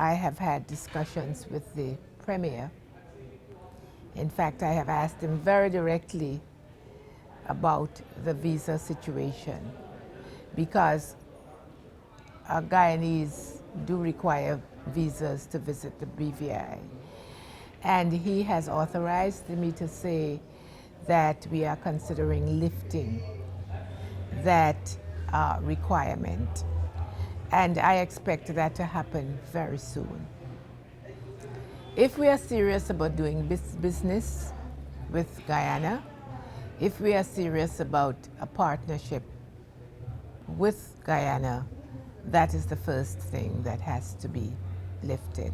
I have had discussions with the Premier. In fact, I have asked him very directly about the visa situation because Guyanese do require visas to visit the BVI. And he has authorized me to say that we are considering lifting that requirement. And I expect that to happen very soon. If we are serious about doing business with Guyana, if we are serious about a partnership with Guyana, that is the first thing that has to be lifted.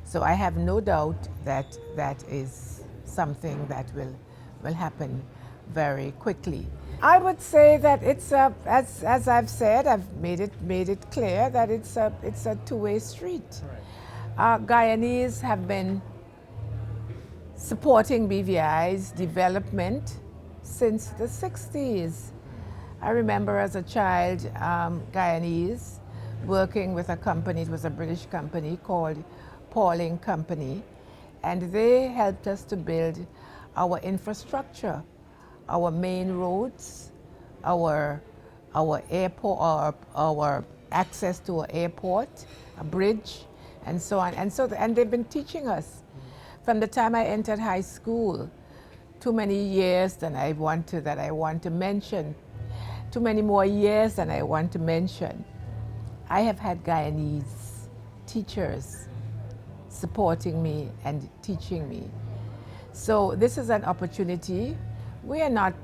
So I have no doubt that that is something that will happen very quickly. I would say that it's as I've said, I've made it clear that it's a two-way street. Guyanese have been supporting BVI's development since the 60s. I remember as a child, Guyanese working with a company, it was a British company called Pauling Company, and they helped us to build our infrastructure, our main roads, our airport, our access to an airport, a bridge, and so on. And they've been teaching us from the time I entered high school. Too many years that I want to mention. Too many more years than I want to mention. I have had Guyanese teachers supporting me and teaching me. So this is an opportunity. We are not,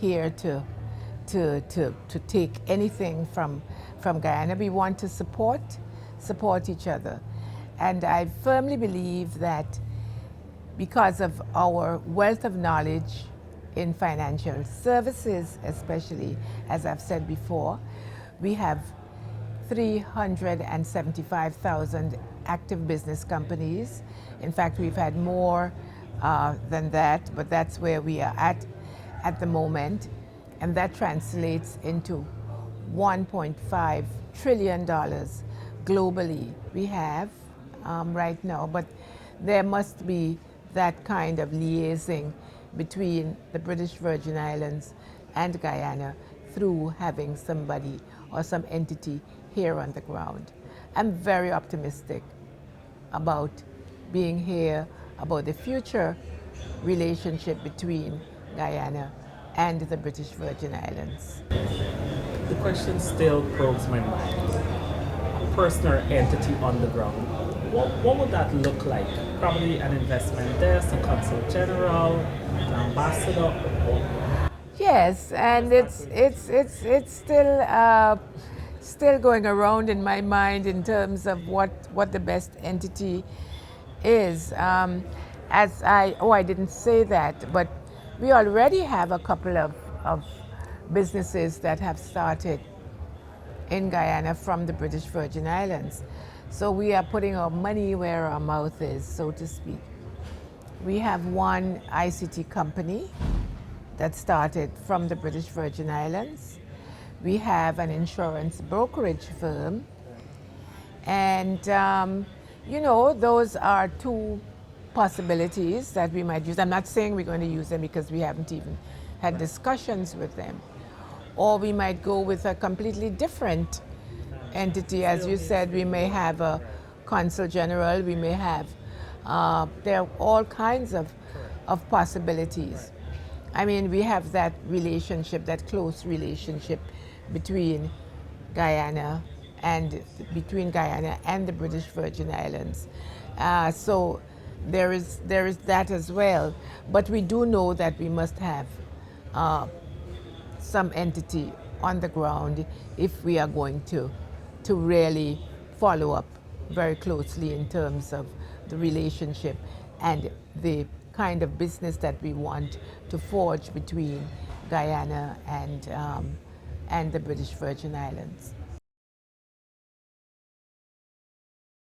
here to take anything from Guyana. We want to support each other. And I firmly believe that because of our wealth of knowledge in financial services, especially, as I've said before, we have 375,000 active business companies. In fact, we've had more than that, but that's where we are at the moment. And that translates into $1.5 trillion globally we have right now. But there must be that kind of liaising between the British Virgin Islands and Guyana through having somebody or some entity here on the ground. I'm very optimistic about being here, about the future relationship between Guyana and the British Virgin Islands. The question still probes my mind. A personal entity on the ground. What would that look like? Probably an investment desk, a consul general, an ambassador. Yes, and it's still going around in my mind in terms of what the best entity is. I didn't say that, but we already have a couple of businesses that have started in Guyana from the British Virgin Islands. So we are putting our money where our mouth is, so to speak. We have one ICT company that started from the British Virgin Islands. We have an insurance brokerage firm. And, those are two possibilities that we might use. I'm not saying we're going to use them because we haven't even had discussions with them. Or we might go with a completely different entity. As you said, we may have a consul general, we may have, there are all kinds of possibilities. I mean, we have that relationship, that close relationship between Guyana and the British Virgin Islands. So there is that as well. But we do know that we must have some entity on the ground if we are going to really follow up very closely in terms of the relationship and the kind of business that we want to forge between Guyana and the British Virgin Islands.